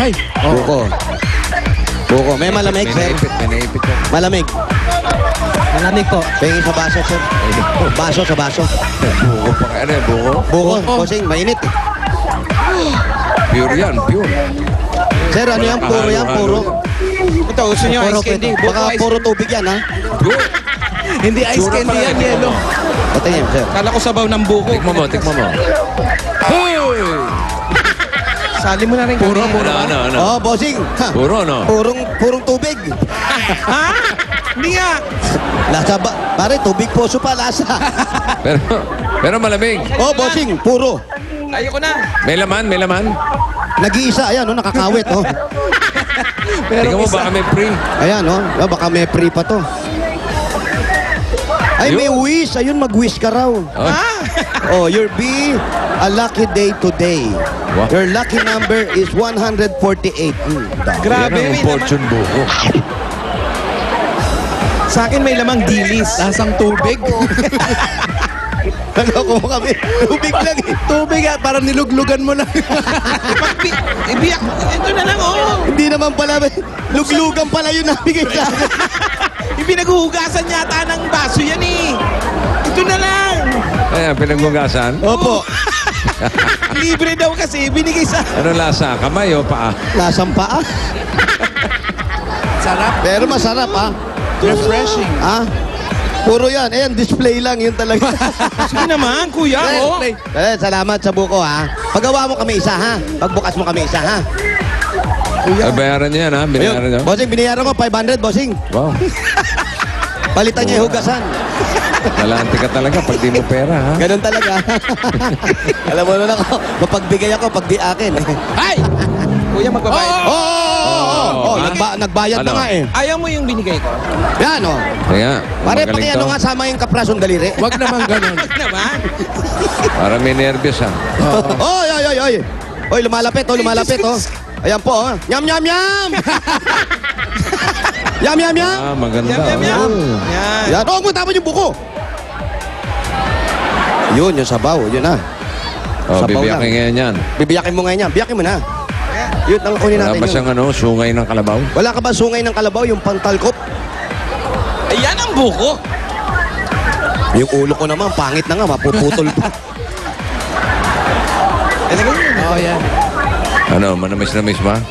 Ay! Buko. Buko. May malamig, sir. May naipit ka. Malamig. Malamig po. Pengi sa baso, sir. Baso sa baso. Buko pa kaya rin, buko. Buko. Bossing, mainit. Pure yan, pure. Sir, ano yan? Puro yan, puro. Ito, gusto nyo ice candy. Baka puro tubig yan, ha? Pure. Hindi ice candy yan, yelo. Patingin, sir. Kala ko sabaw ng buko. Tikmo mo, tikmo mo. Hoy! Sali mo na rin. Puro. Ano? Oh, bossing. Ha. Puro, no? Purong tubig. Ha? Hindi nga. Lasa ba? Pare, tubig poso pa, lasa. Pero malamig. Oh, bossing, puro. Ayoko na. May laman. Nag-iisa, ayan, oh, nakakawit, oh. Tingnan mo, baka may free. Ayan, oh. Baka may free pa to. Ay, may wish. Ayun, mag-wish ka raw. Oh, your be a lucky day today. What? Your lucky number is 148. Grabe, Yan ang may fortune buko. Sa akin may lamang dilis. Lasang tubig. Naloko mo kami. Tubig lang eh. Tubig at parang niluglugan mo lang. Ibiyak. Ito na lang, oh. Hindi naman pala. Luglugan pala yun nabigay sa akin. Pinaghuhugasan yata ng baso yan eh. Ito na lang. Ayan, pinaghugasan. Opo. Libre daw kasi. Binigay sa... Ano lasa? Kamay o paa? Lasang paa. Sarap. Pero masarap, ha? Refreshing. Ha? Puro yan. Ayan, display lang. Yun talaga. Sige naman, kuya. Oh. Salamat sa buko, ha? Paggawa mo kami isa, ha? Pagbukas mo kami isa, ha? Ay, bayaran niya yan, ha? Binayaran niya. Bossing, binayaran ko 500, bossing. Wow. Palitan niya yung hugasan. Galante ka talaga pag di mo pera, ha? Ganun talaga. Alam mo na ako, mapagbigay ako pag di akin. Ay! Kuya, magbabayad. Nagbayad na Ano? nga eh. Ayaw mo yung binigay ko? Yan, oh. Kaya, Pare, magaling pati to. ano nga, sama yung kaprasong daliri. Wag naman ganun. Wag naman. Para may nervyos, ha? Oy! Oy, lumalapit, lumalapit, oh. Ayan po, oh. Yum! Yum! Ah, maganda. Yum. Yan. Yan. Oh, mo tapon yung buko. Yun, yung sabaw. Yun na. Oh, Sabaw bibiyakin lang. ngayon yan. Bibiyakin mo ngayon yan. Biyakin mo na. Yun, ang kunin Wala natin ba yun. siyang sungay ng kalabaw? Wala ka ba sungay ng kalabaw, yung pangtalkop? Ayan ang buko. Yung ulo ko naman, pangit na nga, mapuputol pa. Yan. Ano, manamis-namis ba?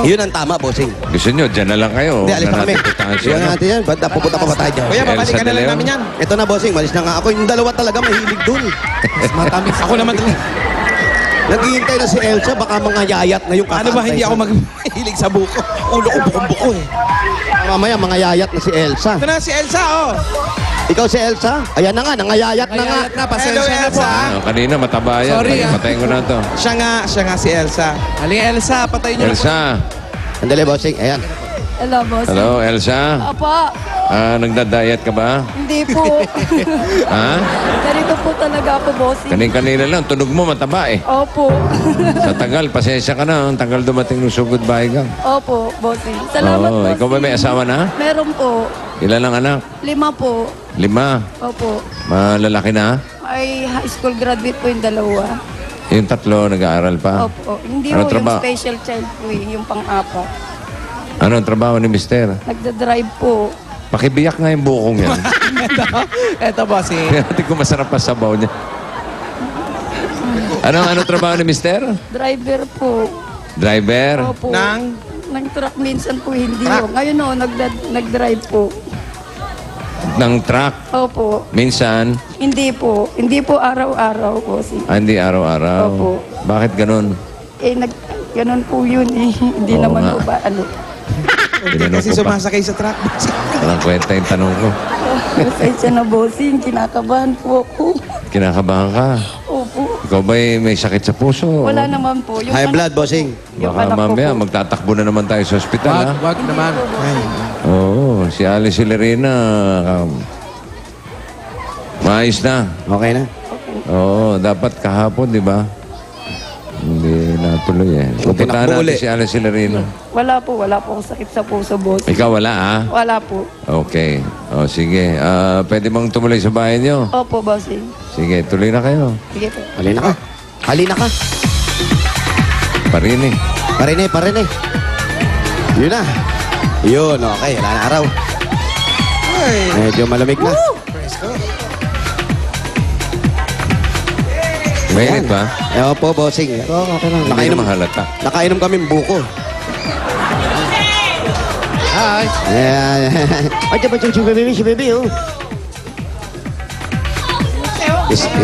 Yun ang tama, bossing. Gusto nyo, dyan na lang kayo. Hindi, alis na kami. Puntahan siya, Iwan no? natin yan. Ba't pupunta pa ba tayo dyan? Kuya, babalikan Elsa na De lang Leon. namin yan. Ito na, bossing. Malis na nga ako. Yung dalawa talaga mahilig dun. Matamis. Ako naman. Naghihintay na si Elsa, baka mga yayat na yung Ano ba hindi ako maghilig sa buko? Ulo ko bukong-buko eh. Mamaya, mga yayat na si Elsa. Ito na si Elsa, oh. Ikaw si Elsa? Ayan na nga, nangayayat na nga. na, pasensya na po, ah. Kanina, mataba yan. Sorry, ah. Patayin ko na to. Siya nga si Elsa. Aling Elsa, patay niyo. Elsa. Andali, bossing. Ayan. Hello, boss. Hello, Elsa. Apa, Nagda-diet ka ba? hindi po. Ha? Ganito po talaga ako, bossing. Kanina lang, tunog mo mataba eh. Opo. Sa tagal, pasensya ka na. Ang tagal dumating ng sugod bahay ka. Opo, bossing. Salamat, Oo, bossing. ikaw ba may asawa na? Meron po. Ilan ang anak? 5 po. 5. Opo. Malalaki na? Ay, high school graduate po yung 2. Yung 3, nag-aaral pa. Opo. Hindi Anong po trabaho? yung special child po yung pang-apat. Anong trabaho ni mister? Nagda-drive po. Pakibiyak nga yung bukong yan. Ito, bossing. Hindi ko masarap pa sabaw niya. Anong trabaho ni mister? Driver po. Driver? Opo. Nang? Nag-truck minsan po, hindi po. Ngayon o, nag-drive po. Ng truck? Opo. Minsan? Hindi po. Hindi po araw-araw, bossing. Hindi araw-araw. Opo. Bakit ganun? Ganun po yun eh. Hindi Oo naman nga. po ba, ano. Hindi Tinanong kasi ko pa. sumasakay sa truck. Walang kwenta yung tanong ko. Pasensya na, bossing. Kinakabahan po ako. Kinakabahan ka. Opo. Ikaw ba may sakit sa puso? Wala naman po. Yung High anak- blood, bossing. Yung Baka anak ko mamaya po. magtatakbo na naman tayo sa ospital, ha? Wag naman. Oo, si Alice Celerina, maayos na. Okay na? Oo, dapat kahapon, di ba? Hindi natuloy eh. Pupuntahan tinakbo natin uli. si Alice Celerina. Wala po akong sakit sa puso, boss. Ikaw wala, ha? Wala po. Okay. O, sige. Pwede bang tumuloy sa bahay niyo? Opo, bossing. Sige, tuloy na kayo. Sige po. Halina ka. Halina ka. Parin eh. Parinig. Yun na. Yun, okay. Wala na araw. Ay. Medyo malamig na. Presko. Mainit ba? Ewan po, bossing. Ito, okay lang. Hindi naman halata. Nakainom kami buko. Hi. Ayan. Ay, si baby, oh.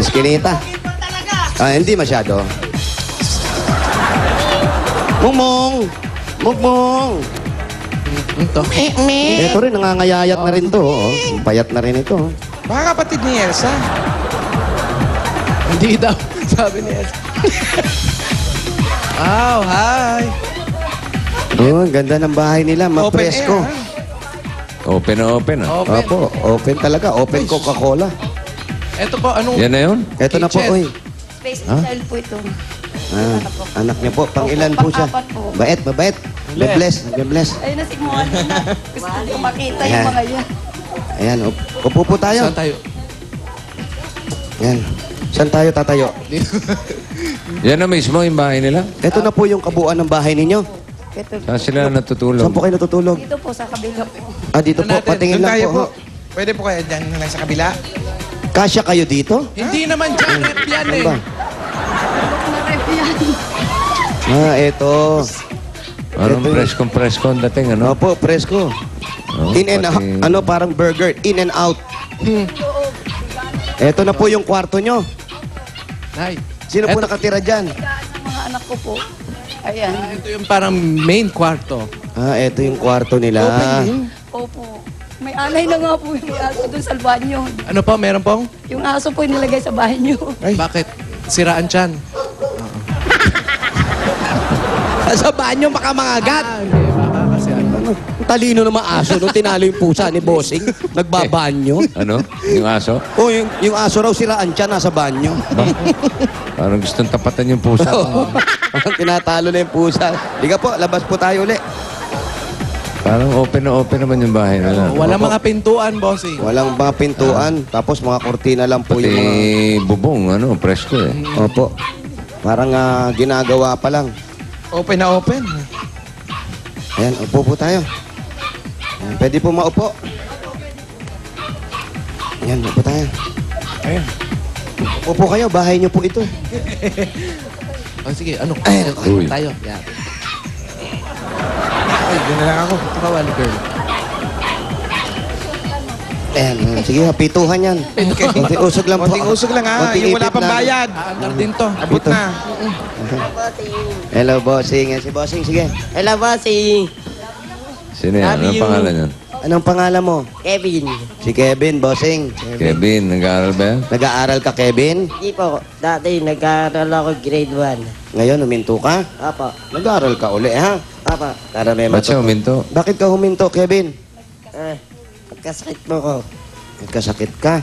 Iskinita. Ah, hindi masyado. Mungmong! Ito. Ito rin, nangangayayat na rin to. Oh. Payat na rin ito. Baka kapatid ni Elsa. Hindi daw. Sabi ni Elsa. Oh, hi. Oh, ang ganda ng bahay nila. Mapresko. Open air, Open na open, ah. Open. Opo, open talaga. Open Coca-Cola. Ito po, anong... Yan na yun? Ito na po, Kitchen. oy. Space child po ito. Ah, anak niyo po, pang ilan po siya? Pang-apat po. Bait, mabait. Bless. Ayun na si Mohan na. Gusto ko makita Ayan. yung mga yan. Ayan, upo po tayo. Saan tayo? Ayan. Saan tayo tatayo? Yan na mismo yung bahay nila? Ito na po yung kabuuan ng bahay ninyo. Ito. Saan sila natutulog? Saan po kayo natutulog? Dito po sa kabila po. Ah, dito po. Patingin Doon lang tayo po. ho. Pwede po kaya dyan na lang sa kabila? Kasya kayo dito? Hindi naman dyan, rep yan Ano eh. ba? Na rep yan. Ah, ito. Anong Ito yun. presko ang dating, ano? Opo, presko. Oh, In and out. pati- Ano, parang burger. In and out. Ito na po yung kwarto nyo. Nay, Sino po nakatira dyan? Ang mga anak ko po. Ayan. ito yung parang main kwarto. Ah, ito yung kwarto nila. Opo. May alay na nga po yung aso doon sa banyo. Ano po, meron pong? Yung aso po yung nilagay sa banyo. Bakit? Siraan dyan. Sa banyo, baka mangagat. Hindi, baka kasi ano. Ano? Ang talino ng mga aso nung tinalo yung pusa ni Bossing. Nagbabanyo. Ano? Yung aso? Oh, yung aso raw siraan siya nasa banyo. Parang gustong tapatan yung pusa. Parang tinatalo na yung pusa. Diga po, labas po tayo uli. Parang open na open naman yung bahay nila. Walang mga pintuan, bossing. Walang mga pintuan. Tapos mga kortina lang po Pati yung mga... bubong, ano, presko eh. Opo. Parang ginagawa pa lang. Open na open. Ayan, upo po tayo. Ayan, pwede po maupo. Ayan, upo tayo. Ayan. Upo po kayo, bahay niyo po ito. Oh, sige, ano? Uy. Tayo. Yan. Ay, doon na lang ako. Ito ka, Wally girl. Ayan, sige, pituhan yan. Konting usog lang po. Konting usog lang ha. Konting Yung wala ipit pang lang. bayad. Aandar din to. Abot Ito. na. Hello, bossing. Yan si bossing, sige. Hello, bossing. Sino yan? Anong Love you. pangalan yan? Anong pangalan mo? Kevin. Si Kevin, bossing. Kevin, nag-aaral ba yan? Nag-aaral ka, Kevin? Hindi po. Dati nag-aaral ako grade 1. Ngayon, huminto ka? Apo. Nag-aaral ka uli, ha? Apo. Para may Ba't siya huminto? Bakit ka huminto, Kevin? Nagkasakit po ko. Nagkasakit ka.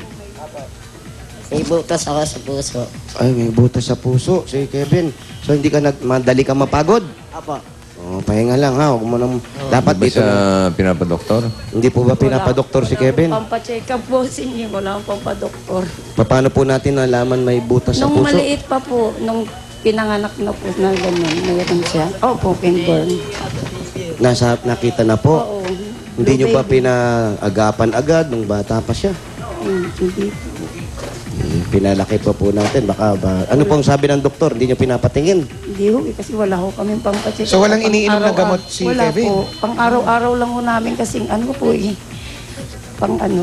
May butas ako sa puso. Ay, may butas sa puso, si Kevin. So, hindi ka madali ka mapagod? Apo. Oh, pahinga lang, ha? Huwag mo nang... Dapat Di ba dito... siya pinapadoktor? Hindi po ba pinapadoktor si Kevin? Pampacheck up po sinyo. Wala akong pampadoktor. Paano po natin nalaman may butas sa Nung puso? maliit pa po, nung pinanganak na po na gano'n, mayroon siya. Opo, pinborn. Nakita na po. Oo. Hindi nyo ba pinaagapan agad nung bata pa siya? Hindi. Pinalaki pa po natin. Baka ba... Ano pong sabi ng doktor? Hindi nyo pinapatingin? Hindi ho, kasi wala ho kami pampacheck. So, walang Pang iniinom na araw- gamot si wala Kevin? po. Pang araw-araw lang ho namin kasing ano po eh. Pang ano.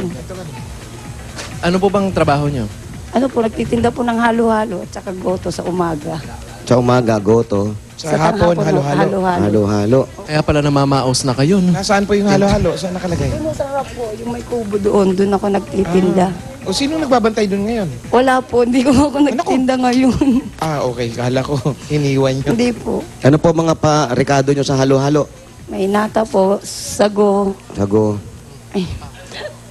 Ano po bang trabaho nyo? Ano po, nagtitinda po ng halo-halo at saka goto sa umaga. Sa umaga, goto. Sa hapon, tanghapon, halo-halo. Halo-halo. Kaya pala namamaos na kayo, no? Nasaan po yung halo-halo? Saan nakalagay? Yung masarap po, yung may kubo doon, doon ako nagtitinda. O sino nagbabantay doon ngayon? Wala po, hindi ko ako nagtinda ngayon. Ah, okay. Kala ko, iniwan nyo. Hindi po. Ano po mga pa-rekado nyo sa halo-halo? May nata po, sago. Sago. Ay,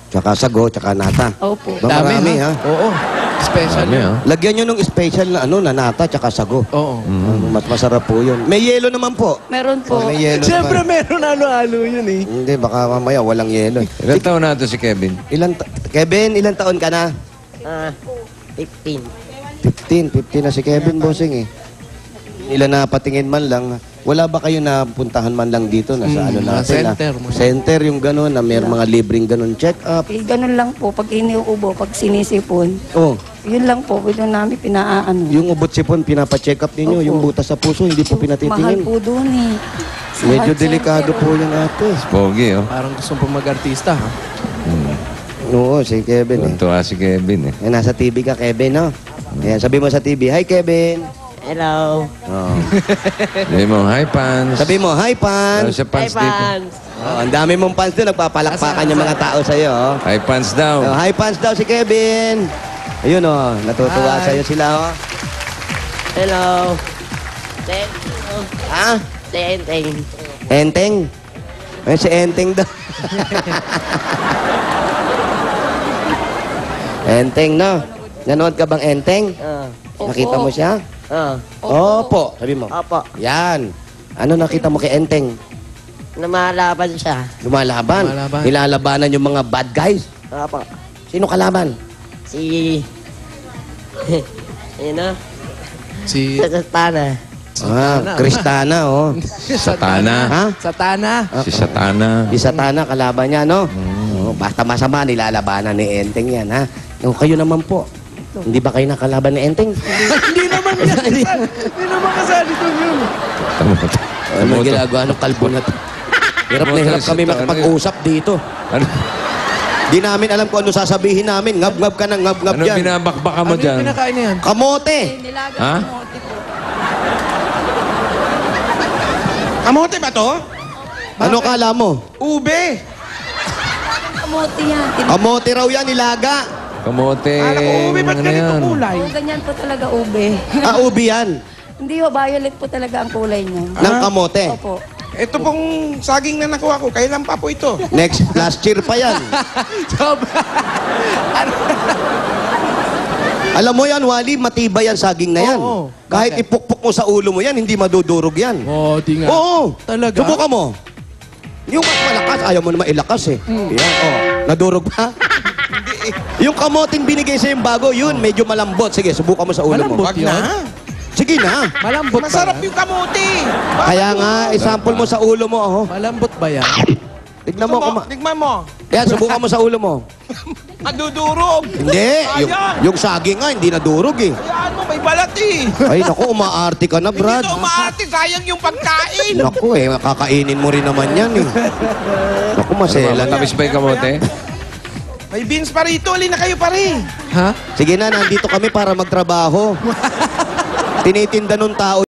Tsaka sago, tsaka nata. opo. Ba, marami, ha? Oo. Special Dami, yun. ah. Lagyan nyo ng special na ano, na nata, tsaka sago. Oo. Mas masarap po yun. May yelo naman po. Meron po. May yelo Siyempre, naman. meron halo-halo yun eh. Hindi, baka mamaya walang yelo. Ilan taon na ito si Kevin? Kevin, ilan taon ka na? 15. 15 na si Kevin, bossing eh. Ilan na patingin man lang. Wala ba kayo na puntahan man lang dito na sa ano natin? center. Center yung gano'n na may mga libreng gano'n check-up. Eh, ganun lang po. Pag iniuubo, pag sinisipon, Oh, yun lang po. Yun namin pinaano. yung ubot sipon, pinapa-check up ninyo. Opo. Yung butas sa puso, hindi po Mahal pinatitingin. po doon eh. Sa Medyo health delikado center, po yung ate. Pogi, oh. Parang gusto po mag-artista, ha? Oo, si Kevin eh. Tuntua si Kevin, eh. Eh, nasa TV ka, Kevin, no? Ayan, sabi mo sa TV, hi, Kevin. Hello. Oh. Sabi mo, hi, Pans. Sabi mo, hi, Ano Pans. siya, Hi, Pans dito? fans. Oh, ang dami mong fans doon, nagpapalakpakan yung mga tao sa'yo. Oh. Hi, Pans daw. Oh, hi, fans daw si Kevin. Ayun, oh, natutuwa Hi. sa'yo sila, oh. Hello. Thank you. Ha? Teng. Enteng? Ay, si Enteng daw. Enteng, no? Nanood ka bang Enteng? Nakita mo siya? Opo. Sabi mo. Opo. Yan. Ano nakita mo kay Enteng? Namalaban siya. Lumalaban. Lumalaban. Nilalabanan yung mga bad guys. Opo. Sino kalaban? Si... Sino? Si... Satana. Kristana, oh. Satana. Ha? Satana. Si Satana. Si Satana, kalaban niya, no? Oh, basta masama, nilalabanan ni Enteng yan, ha? O, kayo naman po. Hindi ba kayo nakalaban ni Enteng? Hindi naman kasali. Hindi naman kasali ito yun. Ano ang ginagawa ng kalbo na to? Hirap na hirap kami makapag-usap dito. Ano, Di namin alam kung ano sasabihin namin. Ngab-ngab ka ng ngab-ngab ano dyan. binabakbaka mo Ano dyan? yung pinakain na yan? Kamote! Nilaga Ha? kamote po. Kamote ba to? Ano kala mo? Ube. Kamote yan. Kamote raw yan, nilaga. Kamote. Alam ko, ube, ba't ano ganito yan? kulay? Oh, ganyan po talaga ube. Ubi yan. Hindi ho, violet po talaga ang kulay niya. Ng kamote. Opo. Ito pong saging na nakuha ko, kailan pa po ito? Next, last year pa yan. Sobra. Alam mo yan, Wally, matibay yan saging na yan. Oo. Kahit ipukpok mo sa ulo mo yan, hindi madudurog yan. Oh, di nga. Oo. Talaga? Subukan mo. Yung mas malakas, ayaw mo naman ilakas eh. Yan, oh. Nadurog ba? Yung kamoting binigay sa yung bago, yun, medyo malambot. Sige, subukan mo sa ulo mo. Malambot Wag yun? na. Sige na. Malambot ba? Masarap yung kamuti. Kaya nga, isample mo sa ulo mo, oh. Malambot ba yan? Tignan mo, Tignan mo. Kaya subukan mo sa ulo mo. Madudurog. Hindi, yung saging nga, hindi nadurog eh. Hayaan mo, may balat eh. Ay, naku, umaarte ka na, Brad. Hindi umaarte, sayang yung pagkain. Naku eh, makakainin mo rin naman yan eh. Naku, Ano ba, masela na. matamis pa yung kamote? May beans pa rito, alin na kayo pare. Ha? Sige na, nandito kami para magtrabaho. Tinitinda nung tao